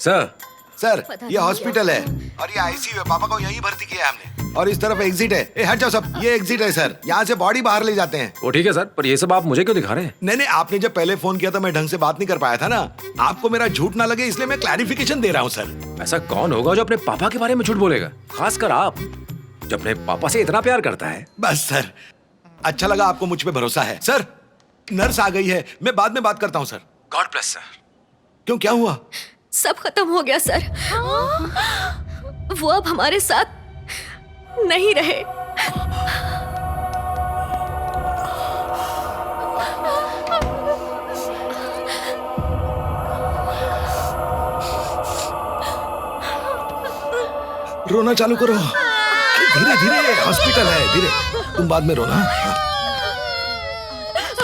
Sir sir ये hospital है और ये आईसीयू है। पापा को यहीं भर्ती किया है हमने। और इस तरफ एग्जिट है। हट जाओ सब, ये एग्जिट है सर। यहाँ से बॉडी बाहर ले जाते हैं। वो ठीक है सर, पर ये सब आप मुझे क्यों दिखा रहे हैं? नहीं, आपने जब पहले फोन किया था मैं ढंग से बात नहीं कर पाया था ना। आपको मेरा झूठ ना लगे इसलिए मैं क्लैरिफिकेशन दे रहा हूँ सर। ऐसा कौन होगा जो अपने पापा के बारे में झूठ बोलेगा, खासकर आप जो अपने पापा से इतना प्यार करता है। बस सर, अच्छा लगा आपको मुझ पे भरोसा है। सर नर्स आ गई है, मैं बाद में बात करता हूँ सर। God bless sir. क्यों, क्या हुआ? सब खत्म हो गया सर। वो अब हमारे साथ नहीं रहे। रोना चालू करो। धीरे धीरे, हॉस्पिटल है, धीरे। तुम बाद में रोना।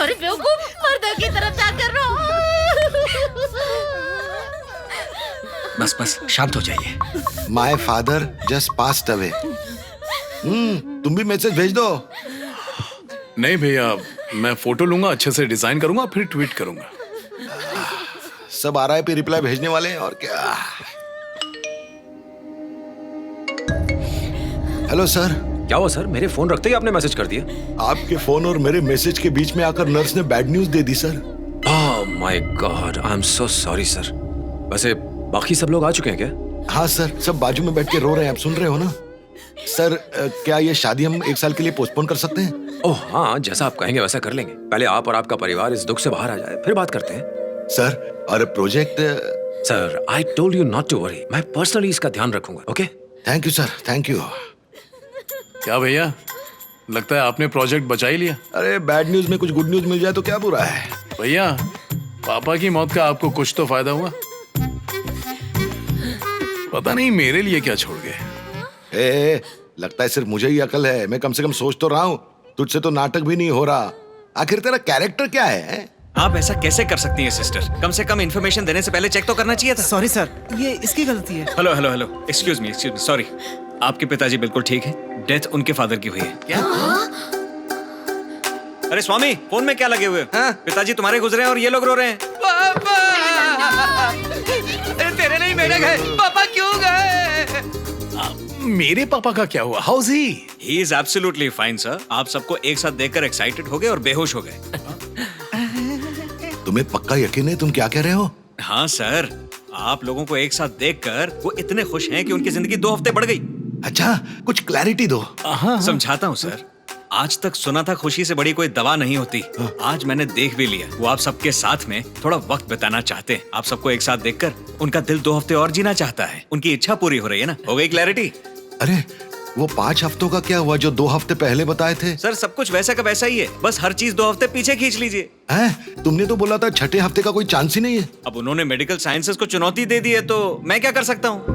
अरे बेवकूफ, मर्दा की तरफ जाकर रो। बस बस शांत हो जाइए। My father just passed away. तुम भी मैसेज भेज दो। नहीं भैया, मैं फोटो लूंगा, अच्छे से डिजाइन करूंगा, फिर ट्वीट करूंगा। सब आ रहा है, पे रिप्लाई भेजने वाले हैं और क्या। Hello sir. क्या हुआ सर? मेरे फोन रखते ही आपने मैसेज कर दिया। आपके फोन और मेरे मैसेज के बीच में आकर नर्स ने bad news they the sir. Oh my God, I am so sorry sir. वैसे बाकी सब लोग आ चुके हैं क्या? हाँ सर, सब बाजू में बैठ के रो रहे हैं, आप सुन रहे हो ना। सर क्या ये शादी हम 1 साल के लिए पोस्टपोन कर सकते हैं? ओह हाँ, जैसा आप कहेंगे वैसा कर लेंगे। पहले आप और आपका परिवार इस दुख से बाहर आ जाए, फिर बात करते हैं। सर और project. Sir I told you not to worry, मैं पर्सनली इसका ध्यान रखूंगा। Okay thank you sir, thank you. क्या भैया, लगता है आपने प्रोजेक्ट बचा ही लिया। अरे बैड न्यूज में कुछ गुड न्यूज मिल जाए तो क्या बुरा है। भैया, पापा की मौत का आपको कुछ तो फायदा हुआ। पता नहीं मेरे लिए क्या छोड़ गए। लगता है सिर्फ मुझे ही अकल है। मैं कम से कम सोच तो रहा हूँ, तुझसे तो नाटक भी नहीं हो रहा। आखिर तेरा कैरेक्टर क्या है? आप ऐसा कैसे कर सकती हैं सिस्टर? कम से कम इन्फॉर्मेशन देने से पहले चेक तो करना चाहिए था। सॉरी सर, ये इसकी गलती है। Hello hello hello, excuse me, sorry. आपके पिताजी बिल्कुल ठीक है। डेथ उनके फादर की हुई है। क्या? अरे स्वामी, फोन में क्या लगे हुए? पिताजी तुम्हारे गुजरे हैं और ये लोग रो रहे हैं। पापा! तेरे नहीं मेरे गए। पापा क्यों गए? मेरे पापा का क्या हुआ? How is he? He is absolutely fine sir. आप सबको एक साथ देखकर एक्साइटेड हो गए और बेहोश हो गए। तुम्हें पक्का यकीन है तुम क्या कह रहे हो? हाँ सर, आप लोगों को एक साथ देखकर वो इतने खुश हैं कि उनकी जिंदगी 2 हफ्ते बढ़ गई। अच्छा, कुछ क्लैरिटी दो। समझाता हूँ सर। आज तक सुना था खुशी से बड़ी कोई दवा नहीं होती। आज मैंने देख भी लिया। वो आप सबके साथ में थोड़ा वक्त बिताना चाहते हैं। आप सबको एक साथ देखकर उनका दिल 2 हफ्ते और जीना चाहता है। उनकी इच्छा पूरी हो रही है ना। हो गई क्लैरिटी? अरे वो 5 हफ्तों का क्या हुआ जो 2 हफ्ते पहले बताए थे? सर सब कुछ वैसा का वैसा ही है, बस हर चीज 2 हफ्ते पीछे खींच लीजिए। तुमने तो बोला था 6ठे हफ्ते का कोई चांस ही नहीं है। अब उन्होंने मेडिकल साइंसेस को चुनौती दे दी है तो मैं क्या कर सकता हूँ?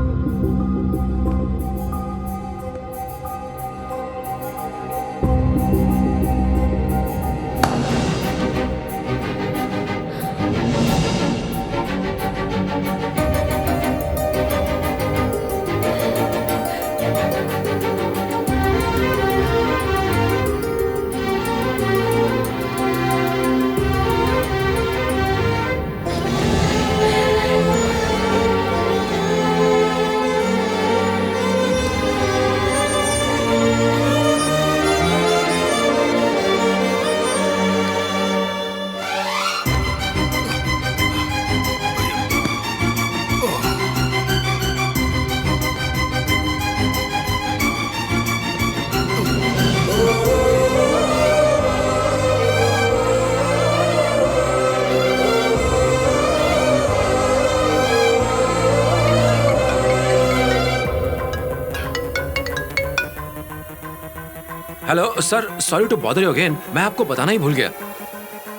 Hello sir, sorry to bother you again. मैं आपको बताना ही भूल गया।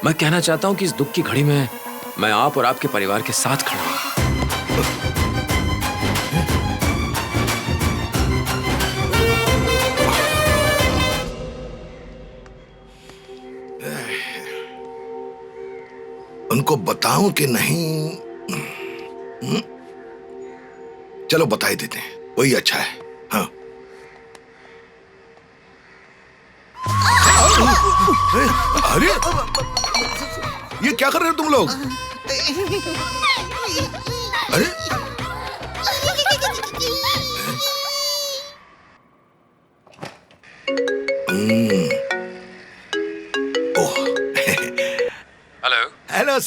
मैं कहना चाहता हूँ कि इस दुख की घड़ी में मैं आप और आपके परिवार के साथ खड़ा हूँ। उनको बताऊं कि नहीं? चलो बता ही देते हैं, वही अच्छा है। हाँ। अरे ये क्या कर रहे हो तुम लोग? अरे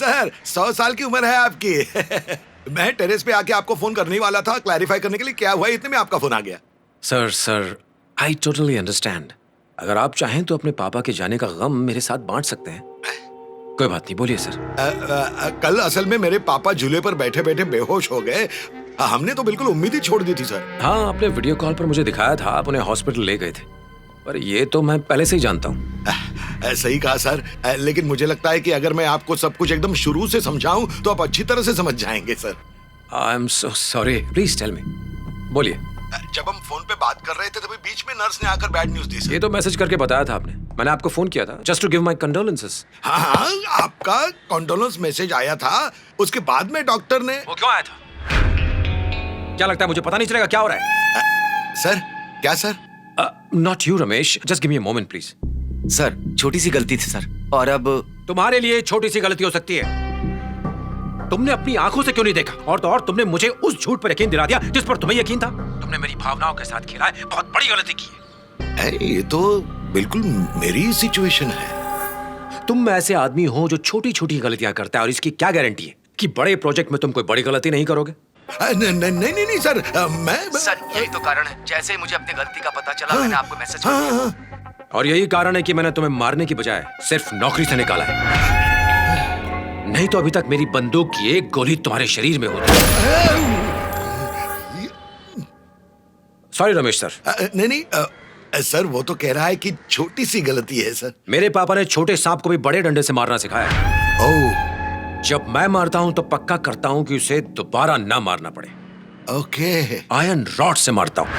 सर 100 साल की उम्र है आपकी। मैं टेरेस पे आके आपको फोन करने ही वाला था, क्लैरिफाई करने के लिए क्या हुआ इतने में आपका फोन आ गया। Sir I totally understand. अगर आप चाहें तो अपने पापा के जाने का गम मेरे साथ बांट सकते हैं। कोई बात नहीं, बोलिए सर। कल असल में मेरे पापा झूले पर बैठे बैठे बेहोश हो गए। हमने तो बिल्कुल उम्मीद ही छोड़ दी थी सर। हाँ, आपने वीडियो कॉल पर मुझे दिखाया था, आप उन्हें हॉस्पिटल ले गए थे, पर ये तो मैं पहले से ही जानता हूँ। सही कहा सर, लेकिन मुझे लगता है कि अगर मैं आपको सब कुछ एकदम शुरू से समझाऊं तो आप अच्छी तरह से समझ जाएंगे sir. I am so sorry, please tell me, बोलिए। जब हम फोन पे बात कर रहे थे तभी बीच में नर्स ने आकर बैड न्यूज दी सर। ये तो मैसेज करके बताया था आपने, मैंने आपको फोन किया था just to give my condolences. हाँ, आपका कंडोलेंस मैसेज आया था, उसके बाद में डॉक्टर ने। वो क्यों आया था? क्या लगता है मुझे पता नहीं चलेगा क्या हो रहा है? सर क्या sir? Not you Ramesh, just give me a moment please. Sir छोटी सी गलती थी सर, और अब तुम्हारे लिए छोटी सी गलती हो सकती है, तुमने अपनी आंखों से क्यों नहीं देखा, और तो और तुमने मुझे उस झूठ पर यकीन दिला दिया जिस पर तुम्हें यकीन था। तुमने मेरी भावनाओं के साथ खेला है, बहुत बड़ी गलती की है। ये तो बिल्कुल मेरी सिचुएशन है। तुम ऐसे आदमी हो जो छोटी छोटी गलतियां करता है, और इसकी क्या गारंटी है कि बड़े प्रोजेक्ट में तुम कोई बड़ी गलती नहीं करोगे? नहीं सर, मैं सर यही तो कारण है, जैसे ही मुझे अपनी गलती का पता चला मैंने आपको मैसेज कर दिया। और यही कारण है कि मैंने तुम्हें मारने की बजाय सिर्फ नौकरी से निकाला है, नहीं तो अभी तक मेरी बंदूक की एक गोली तुम्हारे शरीर में होती। Sorry Ramesh sir. नहीं सर, वो तो कह रहा है कि छोटी सी गलती है सर। मेरे पापा ने छोटे सांप को भी बड़े डंडे से मारना सिखाया है। ओह, जब मैं मारता हूं तो पक्का करता हूं कि उसे दोबारा ना मारना पड़े। ओके। आयरन रॉड से मारता हूं,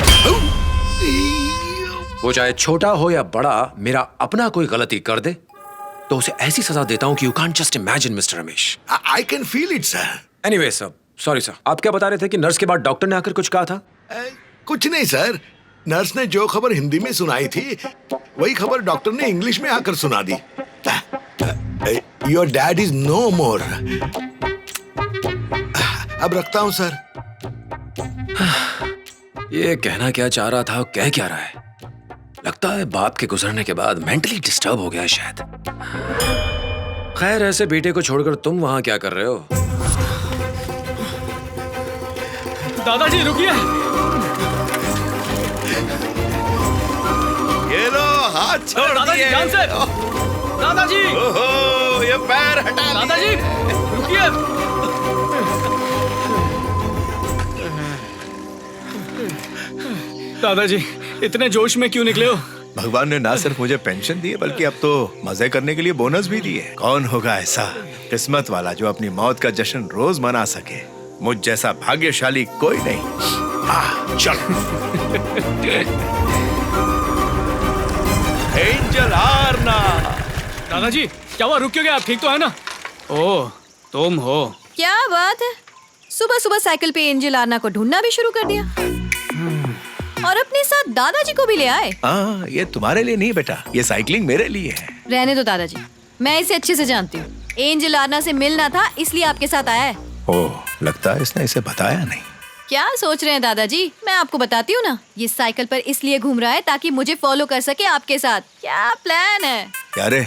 वो चाहे छोटा हो या बड़ा, मेरा अपना कोई गलती कर दे तो उसे ऐसी सजा देता हूं कि you can't just imagine mister Ramesh. I can feel it sir. Anyway sir, sorry sir, आप क्या बता रहे थे कि नर्स के बाद डॉक्टर ने आकर कुछ कहा था? कुछ नहीं सर, नर्स ने जो खबर हिंदी में सुनाई थी वही खबर डॉक्टर ने इंग्लिश में आकर सुना दी। योर डैड इज नो मोर। अब रखता हूं सर। ये कहना क्या चाह रहा था, कह क्या रहा है? लगता है बाप के गुजरने के बाद मेंटली डिस्टर्ब हो गया है शायद। खैर, ऐसे बेटे को छोड़कर तुम वहां क्या कर रहे हो? दादाजी रुकिए। ये लो, हाथ छोड़ दादाजी दिए। ध्यान से। दादाजी, ओहो, ये पैर हटा लिए। दादाजी रुकिए। दादाजी इतने जोश में क्यों निकले हो? भगवान ने ना सिर्फ मुझे पेंशन दी है बल्कि अब तो मजे करने के लिए बोनस भी दिए। कौन होगा ऐसा किस्मत वाला जो अपनी मौत का जश्न रोज मना सके? मुझ जैसा भाग्यशाली कोई नहीं। चल। एंजल आरना। दादाजी क्या हुआ, रुक क्यों गए आप? ठीक तो है ना? ओह, तुम हो। क्या बात है, सुबह सुबह साइकिल पे एंजल आरना को ढूंढना भी शुरू कर दिया, और अपने साथ दादाजी को भी ले आए। हाँ, ये तुम्हारे लिए नहीं बेटा, ये साइकिलिंग मेरे लिए है। रहने दो दादाजी, मैं इसे अच्छे से जानती हूँ। एंजल आरना से मिलना था इसलिए आपके साथ आया है। ओह, लगता है इसने इसे बताया नहीं। क्या सोच रहे हैं दादाजी, मैं आपको बताती हूँ ना। ये साइकिल पर इसलिए घूम रहा है ताकि मुझे फॉलो कर सके आपके साथ। क्या प्लान है? क्या रे?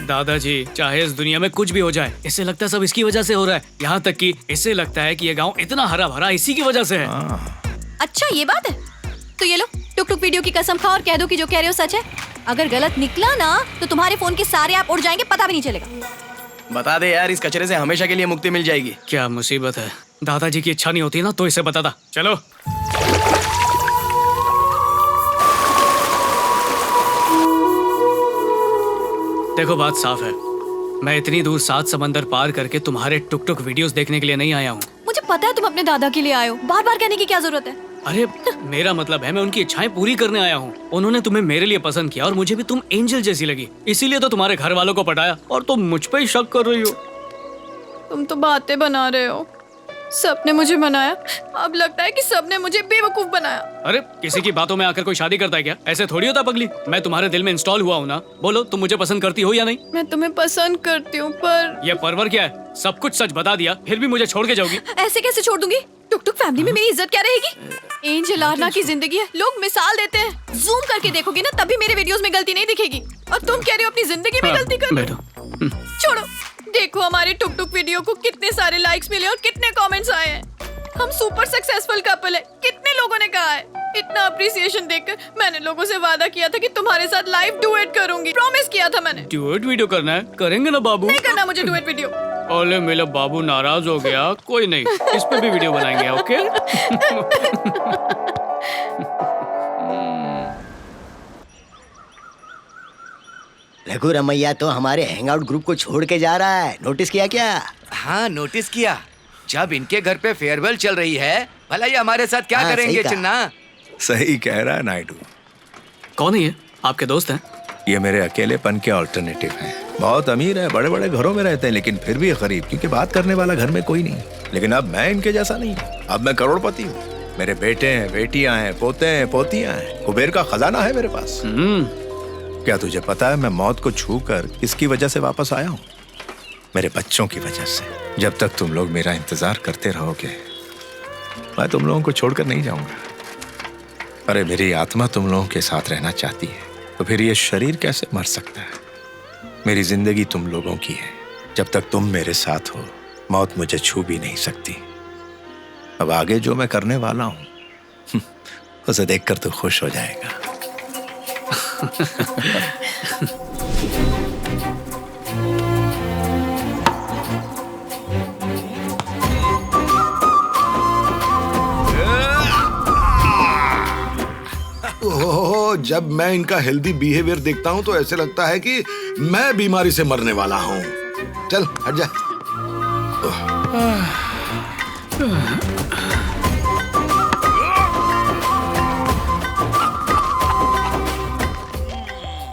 दादाजी चाहे इस दुनिया में कुछ भी हो जाए, इससे लगता है सब इसकी वजह से हो रहा है। यहाँ तक कि इससे लगता है कि ये गांव इतना हरा भरा इसी की वजह से है। अच्छा ये बात है, तो ये लो टुक टुक वीडियो की कसम खाओ और कह दो कि जो कह रहे हो सच है। अगर गलत निकला ना तो तुम्हारे फोन के सारे ऐप उड़ जाएंगे, पता भी नहीं चलेगा। बता दे यार, इस कचरे से हमेशा के लिए मुक्ति मिल जाएगी। क्या मुसीबत है, दादाजी की इच्छा नहीं होती ना तो इसे बता दा। चलो। देखो बात साफ है, मैं इतनी दूर 7 समंदर पार करके तुम्हारे टुक टुक वीडियोस देखने के लिए नहीं आया हूँ। मुझे पता है तुम अपने दादा के लिए आए हो, बार बार कहने की क्या जरूरत है? अरे मेरा मतलब है मैं उनकी इच्छाएं पूरी करने आया हूँ। उन्होंने तुम्हें मेरे लिए पसंद किया और मुझे भी तुम एंजल जैसी लगी, इसीलिए तो तुम्हारे घर वालों को पटाया और तुम मुझ पे ही शक कर रही हो। तुम तो बातें बना रहे हो। सबने मुझे मनाया, अब लगता है कि सबने मुझे बेवकूफ बनाया। अरे किसी की बातों में आकर कोई शादी करता है क्या? ऐसे थोड़ी होता पगली। मैं तुम्हारे दिल में इंस्टॉल हुआ हूँ ना। बोलो तुम मुझे पसंद करती हो या नहीं? मैं तुम्हें पसंद करती हूँ, पर ये परवर क्या है? सब कुछ सच बता दिया फिर भी मुझे छोड़ के जाओगी? ऐसे कैसे छोड़ दूंगी? टुक टुक फैमिली में मेरी इज्जत क्या रहेगी? एंजल आरना की जिंदगी है, लोग मिसाल देते हैं। जूम करके देखोगे ना तभी मेरे वीडियोस में गलती नहीं दिखेगी, और तुम कह रहे हो अपनी जिंदगी में गलती कर। बैठो। छोड़ो, देखो हमारे टुक टुक वीडियो को कितने सारे लाइक्स मिले और कितने कमेंट्स आए हैं। हम सुपर सक्सेसफुल कपल है, कितने लोगों ने कहा है। इतना अप्रिसिएशन देखकर मैंने लोगों से वादा किया था कि तुम्हारे साथ लाइव डुएट करूंगी, प्रॉमिस किया था मैंने। डुएट वीडियो करना है, करेंगे ना बाबू। नहीं करना मुझे डुएट वीडियो। ओले मेरा बाबू नाराज हो गया, कोई नहीं, इस पे भी वीडियो बनाएंगे। ओके रघु रमैया तो हमारे हैंगआउट ग्रुप को छोड़ के जा रहा है, नोटिस किया क्या? हाँ नोटिस किया। जब इनके घर पे फेयरवेल चल रही है, भला ये हमारे साथ क्या हाँ, करेंगे सही कहा। चिन्ना? सही कह रहा है नायडू। कौन है ये? आपके दोस्त हैं? ये मेरे अकेलेपन के ऑल्टरनेटिव हैं। बहुत अमीर है, बड़े बड़े घरों में रहते हैं, लेकिन फिर भी गरीब, क्योंकि बात करने वाला घर में कोई नहीं। लेकिन अब मैं इनके जैसा नहीं हूँ, अब मैं करोड़पति हूँ। मेरे बेटे हैं, बेटियां हैं, पोते हैं, पोतियां हैं, कुबेर का खजाना है मेरे पास। क्या तुझे पता है मैं मौत को छूकर किसकी वजह से वापस आया हूँ? मेरे बच्चों की वजह से। जब तक तुम लोग मेरा इंतजार करते रहोगे, मैं तुम लोगों को छोड़कर नहीं जाऊंगा। अरे मेरी आत्मा तुम लोगों के साथ रहना चाहती है, तो फिर ये शरीर कैसे मर सकता है? मेरी जिंदगी तुम लोगों की है। जब तक तुम मेरे साथ हो, मौत मुझे छू भी नहीं सकती। अब आगे जो मैं करने वाला हूं, उसे देखकर तू खुश हो जाएगा। ओह, जब मैं इनका हेल्दी बिहेवियर देखता हूँ तो ऐसे लगता है कि मैं बीमारी से मरने वाला हूँ। चल हट जा।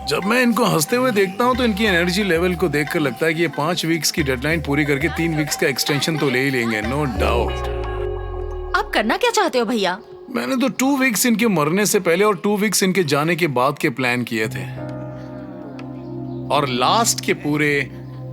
जब मैं इनको हंसते हुए देखता हूँ तो इनकी एनर्जी लेवल को देखकर लगता है कि ये 5 वीक्स की डेडलाइन पूरी करके 3 वीक्स का एक्सटेंशन तो ले ही लेंगे, नो डाउट। आप करना क्या चाहते हो भैया? मैंने तो 2 वीक्स इनके मरने से पहले और 2 वीक्स इनके जाने के बाद के प्लान किए थे, और लास्ट के पूरे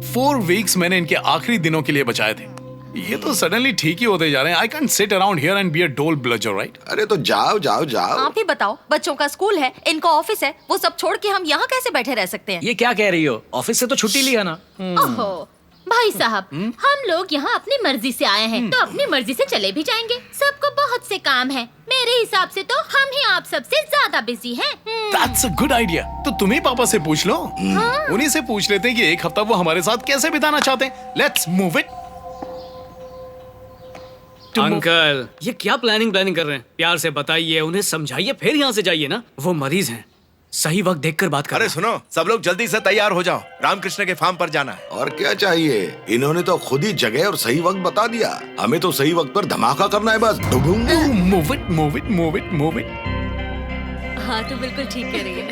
4 वीक्स मैंने इनके आखिरी दिनों के लिए बचाए थे। ये तो सडनली ठीक ही होते जा रहे हैं। I can't seat around here and be a डोल ब्लजर, राइट? अरे तो जाओ जाओ जाओ। आप ही बताओ, बच्चों का स्कूल है, इनका ऑफिस है, वो सब छोड़ के हम यहाँ कैसे बैठे रह सकते हैं? ये क्या कह रही हो? ऑफिस से तो छुट्टी लिया ना। ओहो भाई साहब, हम लोग यहाँ अपनी मर्जी से आए हैं, तो अपनी मर्जी से चले भी जाएंगे। सबको बहुत से काम है। मेरे हिसाब से तो हम ही आप सबसे ज्यादा बिजी हैं। That's a good idea। तो तुम ही पापा से पूछ लो। उन्हीं से पूछ लेते हैं कि एक हफ्ता वो हमारे साथ कैसे बिताना चाहते हैं। Let's move it। अंकल, ये क्या प्लानिंग कर रहे हैं? प्यार से बताइए, उन्हें समझाइए, फिर यहाँ से जाइए ना। वो मरीज हैं, सही वक्त देखकर बात करो। अरे सुनो, सब लोग जल्दी से तैयार हो जाओ, रामकृष्ण के फार्म पर जाना है। और क्या चाहिए? इन्होंने तो खुद ही जगह और सही वक्त बता दिया। हमें तो सही वक्त पर धमाका करना है बस। Move it, move it, move it, move it। हाँ तो बिल्कुल ठीक कह रही है।